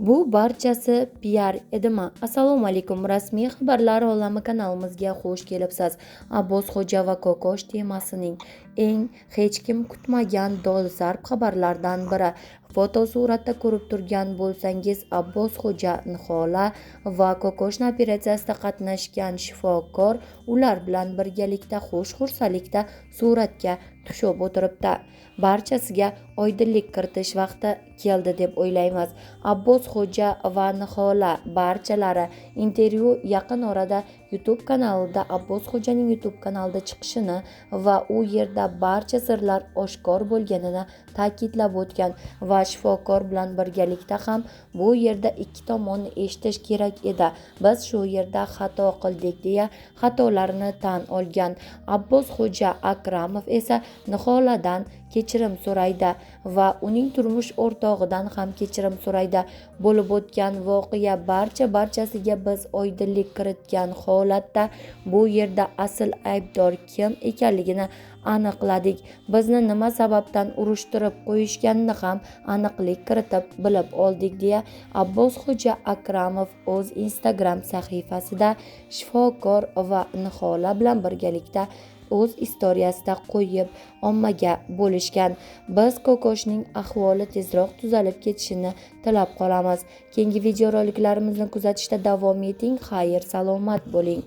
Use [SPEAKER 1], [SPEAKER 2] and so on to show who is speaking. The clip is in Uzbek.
[SPEAKER 1] Bu barchasi PR edimi? Assalomu alaykum. Rasmiy xabarlar olami kanalimizga xush kelibsiz. Abbosxo'ja va Kokosh temasining eng hech kim kutmagan dolzarb xabarlardan biri. Fotosuratda ko'rib turgan bo'lsangiz, Abbosxo'ja, Nihola va Kokoshning operatsiyasida qatnashgan shifokor ular bilan birgalikda xursandlikda suratga tushib o'tiribdi. Barchasiga oydinlik kiritish vaqti keldi deb o'ylaymiz. Abbosxo'ja va Nihola barchalari intervyu yaqin orada YouTube kanalida Abbosxo'janing YouTube kanalida chiqishini va u yerda barcha sirlar oshkor bo'lganini ta'kidlab o'tgan va shifokor bilan birgalikda ham bu yerda ikki tomonni eshitish kerak edi. Biz shu yerda xato qildik deya xatolarini tan olgan. Abbosxo'ja Akramov esa Niholadan kechirim so'raydi va uning turmush o'rtog'idan ham kechirim so'raydi. Bo'lib o'tgan voqea barchasiga biz oydinlik kiritgan holatda bu yerda asl aybdor kim ekanligini aniqladik. Bizni nima sababdan urushtirib qo'yishganini ham aniqlik kiritib bilib oldik deya Abbosxo'ja Akramov o'z Instagram sahifasida shifokor va Nihola bilan birgalikda o'z istoriyasida qo'yib ommaga bo'lishgan. Biz Kokoshning ahvoli tezroq tuzalib ketishini tilab qolamiz. Keyingi videoroliklarimizni kuzatishda davom eting. Xayr, salomat bo'ling.